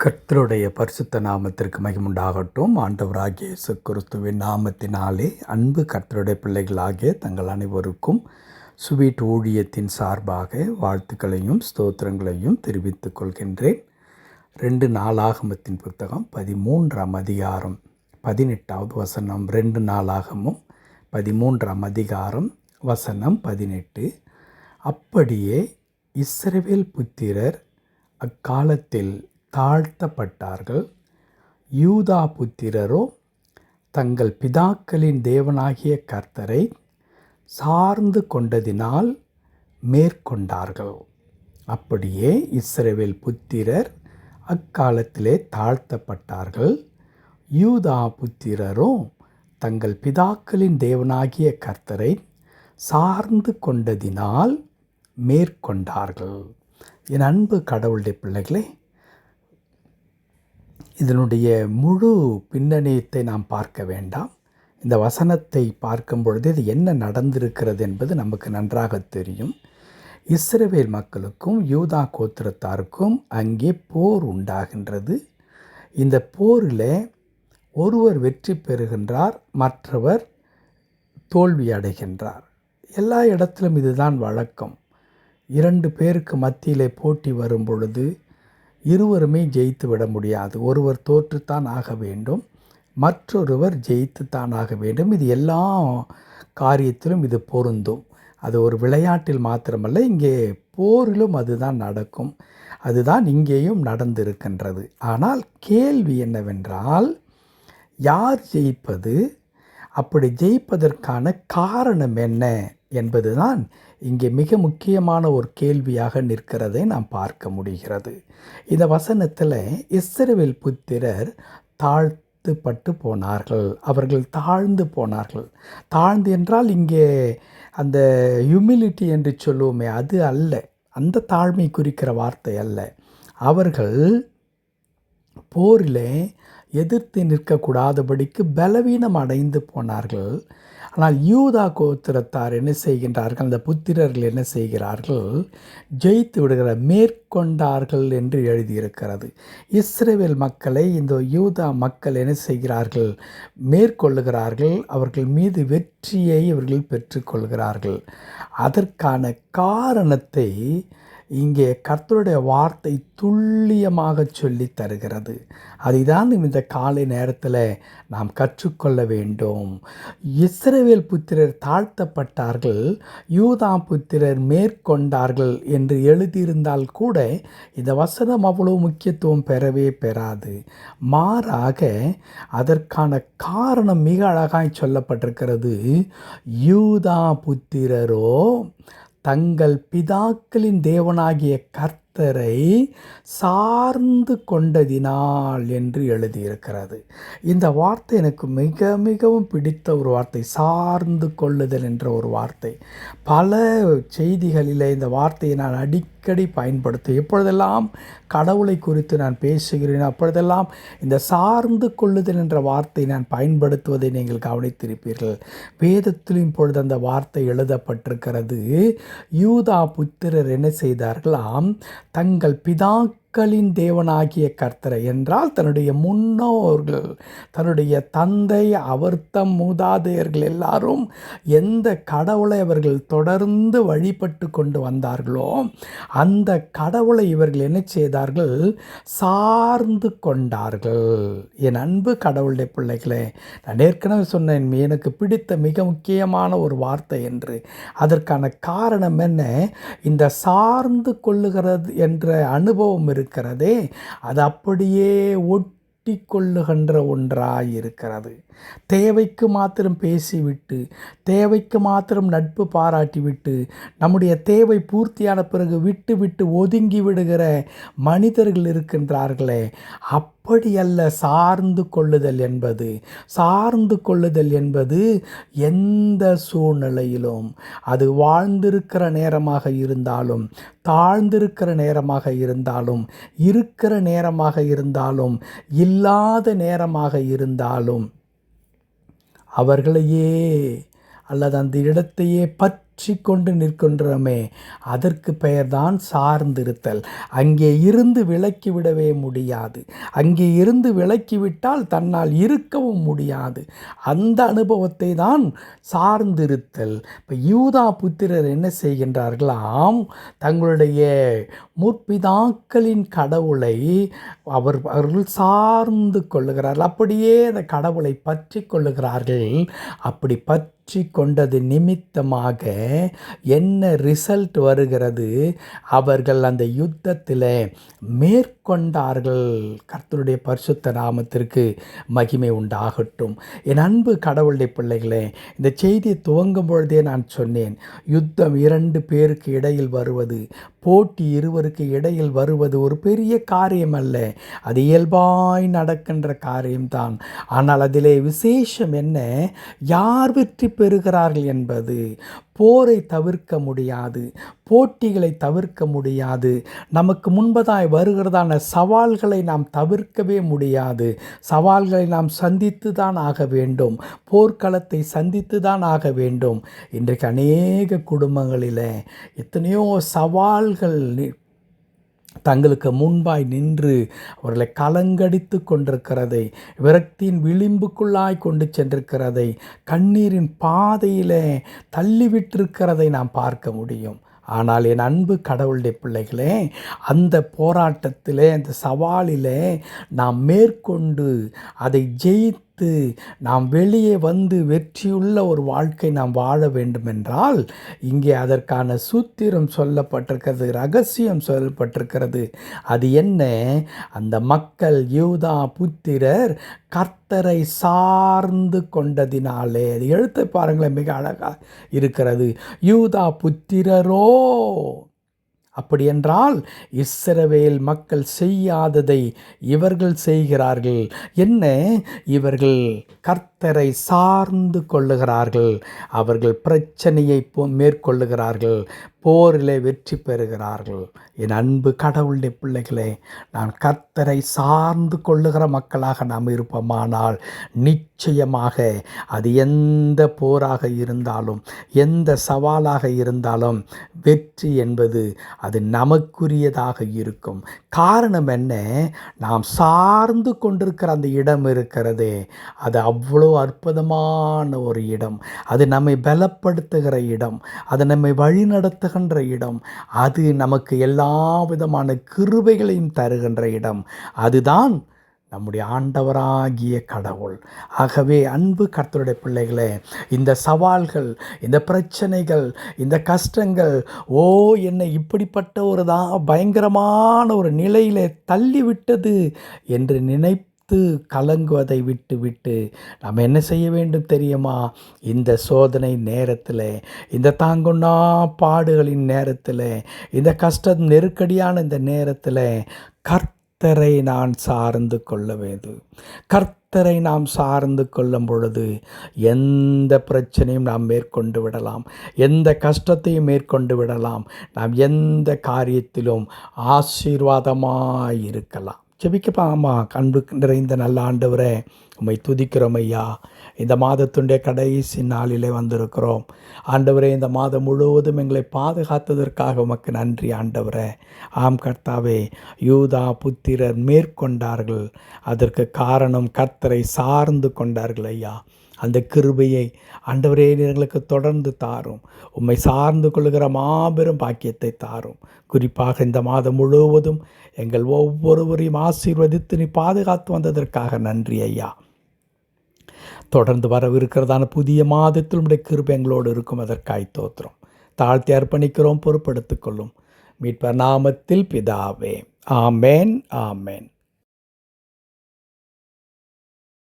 கர்த்தருடைய பரிசுத்த நாமத்திற்கு மகிமுண்டாகட்டும். ஆண்டவராகிய இயேசு கிறிஸ்துவின் நாமத்தினாலே அன்பு கர்த்தருடைய பிள்ளைகளாகிய தங்கள் அனைவருக்கும் சுவீட் ஊழியத்தின் சார்பாக வாழ்த்துக்களையும் ஸ்தோத்திரங்களையும் தெரிவித்துக் கொள்கின்றேன். 2 நாளாகமத்தின் புத்தகம் 13ஆம் அதிகாரம் 18வது வசனம். 2 நாளாகமும் 13ஆம் அதிகாரம் வசனம் 18. அப்படியே இஸ்ரவேல் புத்திரர் அக்காலத்தில் தாழ்த்தப்பட்டார்கள். யூதா புத்திரரோ தங்கள் பிதாக்களின் தேவனாகிய கர்த்தரை சார்ந்து கொண்டதினால் மேற்கொண்டார்கள். அப்படியே இஸ்ரவேல் புத்திரர் அக்காலத்திலே தாழ்த்தப்பட்டார்கள். யூதா புத்திரரோ தங்கள் பிதாக்களின் தேவனாகிய கர்த்தரை சார்ந்து கொண்டதினால் மேற்கொண்டார்கள். என் அன்பு கடவுளுடைய பிள்ளைகளே, இதனுடைய முழு பின்னணியத்தை நாம் பார்க்க வேண்டாம். இந்த வசனத்தை பார்க்கும் பொழுது இது என்ன நடந்திருக்கிறது என்பது நமக்கு நன்றாக தெரியும். இஸ்ரவேல் மக்களுக்கும் யூதா கோத்திரத்தாருக்கும் அங்கே போர் உண்டாகின்றது. இந்த போரில் ஒருவர் வெற்றி பெறுகின்றார், மற்றவர் தோல்வி அடைகின்றார். எல்லா இடத்திலும் இதுதான் வழக்கம். 2 பேருக்கு மத்தியிலே போட்டி வரும் பொழுது இருவருமே ஜெயித்து விட முடியாது. ஒருவர் தோற்றுத்தான் ஆக வேண்டும், மற்றொருவர் ஜெயித்துத்தான் ஆக வேண்டும். இது எல்லா காரியத்திலும் இது பொருந்தும். அது ஒரு விளையாட்டில் மாத்திரமல்ல, இங்கே போரிலும் அதுதான் நடக்கும். அதுதான் இங்கேயும் நடந்திருக்கின்றது. ஆனால் கேள்வி என்னவென்றால், யார் ஜெயிப்பது? அப்படி ஜெயிப்பதற்கான காரணம் என்ன என்பதுதான் இங்கே மிக முக்கியமான ஒரு கேள்வியாக நிற்கிறதை நாம் பார்க்க முடிகிறது. இந்த வசனத்தில் இஸ்ரவேல் புத்திரர் தாழ்த்துப்பட்டு போனார்கள், அவர்கள் தாழ்ந்து போனார்கள். தாழ்ந்து என்றால் இங்கே அந்த ஹியூமிலிட்டி என்று சொல்லுவோமே, அது அல்ல. அந்த தாழ்மை குறிக்கிற வார்த்தை அல்ல. அவர்கள் போரிலே எதிர்த்து நிற்கக்கூடாதபடிக்கு பலவீனம் அடைந்து போனார்கள். ஆனால் யூதா கோத்திரத்தார் என்ன செய்கின்றார்கள்? அந்த புத்திரர்கள் என்ன செய்கிறார்கள்? ஜெயித்து விடுகிற மேற்கொண்டார்கள் என்று எழுதியிருக்கிறது. இஸ்ரவேல் மக்களை இந்த யூதா மக்கள் என்ன செய்கிறார்கள்? மேற்கொள்ளுகிறார்கள். அவர்கள் மீது வெற்றியை இவர்கள் பெற்றுக்கொள்கிறார்கள். அதற்கான காரணத்தை இங்கே கர்த்தருடைய வார்த்தை துல்லியமாக சொல்லி தருகிறது. அதுதான் இந்த காலை நேரத்தில் நாம் கற்றுக்கொள்ள வேண்டும். இஸ்ரவேல் புத்திரர் தாழ்த்தப்பட்டார்கள், யூதா புத்திரர் மேற்கொண்டார்கள் என்று எழுதியிருந்தால் கூட இந்த வசனம் அவ்வளவு முக்கியத்துவம் பெறவே பெறாது. மாறாக அதற்கான காரணம் மிக அழகாய் சொல்லப்பட்டிருக்கிறது. யூதா புத்திரரோ தங்கள் பிதாக்களின் தேவனாகிய கர்த்தரை சார்ந்து கொண்டதினால் என்று எழுதியிருக்கிறது. இந்த வார்த்தை எனக்கு மிக மிகவும் பிடித்த ஒரு வார்த்தை, சார்ந்து கொள்ளுதல் என்ற ஒரு வார்த்தை. பல செய்திகளில் இந்த வார்த்தையை நான் அடிக்கடி பயன்படுத்துவேன். எப்பொழுதெல்லாம் கடவுளை குறித்து நான் பேசுகிறேன், அப்பொழுதெல்லாம் இந்த சார்ந்து கொள்ளுதல் என்ற வார்த்தை நான் பயன்படுத்துவதை நீங்கள் கவனித்திருப்பீர்கள். வேதத்திலும் இப்பொழுது அந்த வார்த்தை எழுதப்பட்டிருக்கிறது. யூதா புத்திரர் என்ன செய்தார்களாம்? தங்கள் பிதாக்களின் தேவனாகிய கர்த்தரை என்றால் தன்னுடைய முன்னோர்கள், தன்னுடைய தந்தை, அவர்தம் மூதாதையர்கள் எல்லாரும் எந்த கடவுளை அவர்கள் தொடர்ந்து வழிபட்டு கொண்டு வந்தார்களோ அந்த கடவுளை இவர்கள் என்ன செய்தார்கள்? சார்ந்து கொண்டார்கள். என் அன்பு கடவுளுடைய பிள்ளைகளே, நான் ஏற்கனவே சொன்னேன், எனக்கு பிடித்த மிக முக்கியமான ஒரு வார்த்தை என்று. அதற்கான காரணம் என்ன? இந்த சார்ந்து கொள்ளுகிறது என்ற அனுபவம் இருக்கிறதே, அது அப்படியே ஒட்டி கொள்ளுகின்ற ஒன்றாயிருக்கிறது. தேவைக்கு மாத்திரம் பேசிவிட்டு, தேவைக்கு மாத்திரம் நட்பு பாராட்டிவிட்டு, நம்முடைய தேவை பூர்த்தியான பிறகு விட்டு விட்டு ஒதுங்கி விடுகிற மனிதர்கள் இருக்கின்றார்களே, அப்படி அல்ல சார்ந்து கொள்ளுதல் என்பது. சார்ந்து கொள்ளுதல் என்பது எந்த சூழ்நிலையிலும், அது வாழ்ந்திருக்கிற நேரமாக இருந்தாலும், தாழ்ந்திருக்கிற நேரமாக இருந்தாலும், இருக்கிற நேரமாக இருந்தாலும், இல்லாத நேரமாக இருந்தாலும், அவர்களையே அல்லது அந்த இடத்தையே பற்றி கொண்டு நிற்கின்றோமே, அதற்கு பெயர்தான் சார்ந்திருத்தல். அங்கே இருந்து விலக்கிவிடவே முடியாது. அங்கே இருந்து விலக்கிவிட்டால் தன்னால் இருக்கவும் முடியாது. அந்த அனுபவத்தை தான் சார்ந்திருத்தல். இப்போ யூதா புத்திரர் என்ன செய்கின்றார்களாம், தங்களுடைய முற்பிதாக்களின் கடவுளை அவர்கள் சார்ந்து கொள்ளுகிறார்கள். அப்படியே அந்த கடவுளை பற்றி கொள்ளுகிறார்கள். அப்படி பற்றி கொண்டது நிமித்தமாக என்ன ரிசல்ட் வருகிறது? அவர்கள் அந்த யுத்தத்தில் மேற்கொண்டார்கள். கர்த்தருடைய பரிசுத்த நாமத்திற்கு மகிமை உண்டாகட்டும். என் அன்பு கடவுளுடைய பிள்ளைகளே, இந்த செய்தியை துவங்கும் பொழுதே நான் சொன்னேன், யுத்தம் 2 பேருக்கு இடையில் வருவது, போட்டி இருவருக்கு இடையில் வருவது ஒரு பெரிய காரியம் அல்ல. அது இயல்பாய் நடக்கின்ற காரியம்தான். ஆனால் அதிலே விசேஷம் என்ன? யார் வெற்றி பெறுகிறார்கள் என்பது. போரை தவிர்க்க முடியாது, போட்டிகளை தவிர்க்க முடியாது, நமக்கு முன்பதாய் வருகிறதான சவால்களை நாம் தவிர்க்கவே முடியாது. சவால்களை நாம் சந்தித்து தான் ஆக வேண்டும், போர்க்களத்தை சந்தித்து தான் ஆக வேண்டும். இன்றைக்கு அநேக குடும்பங்களில் எத்தனையோ சவால்கள் தங்களுக்கு முன்பாய் நின்று அவர்களை கலங்கடித்து கொண்டிருக்கிறதை, விரக்தியின் விளிம்புக்குள்ளாய் கொண்டு சென்றிருக்கிறதை, கண்ணீரின் பாதையில் தள்ளிவிட்டிருக்கிறதை நாம் பார்க்க முடியும். ஆனால் என் அன்பு கடவுளுடைய பிள்ளைகளே, அந்த போராட்டத்திலே, அந்த சவாலிலே நாம் மேற்கொண்டு அதை ஜெயித்து நாம் வெளியே வந்து வெற்றியுள்ள ஒரு வாழ்க்கை நாம் வாழ வேண்டுமென்றால் இங்கே அதற்கான சூத்திரம் சொல்லப்பட்டிருக்கிறது, ரகசியம் சொல்லப்பட்டிருக்கிறது. அது என்ன? அந்த மக்கள் யூதா புத்திரர் கர்த்தரை சார்ந்து கொண்டதினாலே. அது எழுத்து பாருங்களேன், மிக அழகாக இருக்கிறது. யூதா புத்திரரோ, அப்படி என்றால் இஸ்ரவேல் மக்கள் செய்யாததை இவர்கள் செய்கிறார்கள். என்ன? இவர்கள் கர்த்தரை சார்ந்து கொள்ளுகிறார்கள். அவர்கள் பிரச்சனையை மேற்கொள்ளுகிறார்கள், போரிலே வெற்றி பெறுகிறார்கள். என் அன்பு கடவுளுடைய பிள்ளைகளே, நான் கர்த்தரை சார்ந்து கொள்ளுகிற மக்களாக நாம் இருப்போமானால் நிச்சயமாக அது எந்த போராக இருந்தாலும், எந்த சவாலாக இருந்தாலும் வெற்றி என்பது அது நமக்குரியதாக இருக்கும். காரணம் என்ன? நாம் சார்ந்து கொண்டிருக்கிற அந்த இடம் இருக்கிறதே, அது அவ்வளோ அற்புதமான ஒரு இடம். அது நம்மை பலப்படுத்துகிற இடம், அது நம்மை வழிநடத்துகின்ற இடம், அது நமக்கு எல்லா விதமான கிருபைகளையும் தருகின்ற இடம். அதுதான் நம்முடைய ஆண்டவராகிய கடவுள். ஆகவே அன்பு கர்த்தருடைய பிள்ளைகளே, இந்த சவால்கள், இந்த பிரச்சனைகள், இந்த கஷ்டங்கள், என்னை இப்படிப்பட்ட ஒரு பயங்கரமான ஒரு நிலையிலே தள்ளிவிட்டது என்று நினைத்து கலங்குவதை விட்டு நாம் என்ன செய்ய வேண்டும் தெரியுமா? இந்த சோதனை நேரத்தில், இந்த தாங்குண்ணா பாடுகளின் நேரத்தில், இந்த கஷ்டம் நெருக்கடியான இந்த நேரத்தில் கர்த்தரை நான் சார்ந்து கொள்ள வேண்டும். கர்த்தரை நாம் சார்ந்து கொள்ளும் பொழுது எந்த பிரச்சனையும் நாம் மேற்கொண்டு விடலாம், எந்த கஷ்டத்தையும் மேற்கொண்டு விடலாம். நாம் எந்த காரியத்திலும் ஆசீர்வாதமாய் இருக்கலாம். ஜெபிக்கலாமா? அன்பு நிறைந்த நல்ல ஆண்டவரே, உம்மை துதிக்கிறோம் ஐயா. இந்த மாதத்துடைய கடைசி நாளிலே வந்திருக்கிறோம் ஆண்டவரே. இந்த மாதம் முழுவதும் எங்களை பாதுகாத்ததற்காக உமக்கு நன்றி ஆண்டவரே. ஆம் கர்த்தாவே, யூதா புத்திரர் மேற்கொண்டார்கள். அதற்கு காரணம் கர்த்தரை சார்ந்து கொண்டார்கள் ஐயா. அந்த கிருபையை ஆண்டவரே எங்களுக்கு தொடர்ந்து தாரும். உம்மை சார்ந்து கொள்ளுகிற மாபெரும் பாக்கியத்தை தாரும். குறிப்பாக இந்த மாதம் முழுவதும் எங்கள் ஒவ்வொருவரையும் ஆசீர்வதித்து நீ பாதுகாத்து வந்ததற்காக நன்றி ஐயா. தொடர்ந்து வரவிருக்கிறதான புதிய மாதத்தில் உடைய கிருபை எங்களோடு இருக்கும். அதற்காய் தோத்திரம் தாழ்த்தி அர்ப்பணிக்கிறோம். பொறுப்படுத்திக் கொள்ளும் மீட்பர் நாமத்தில் பிதாவே. ஆமேன், ஆமேன்.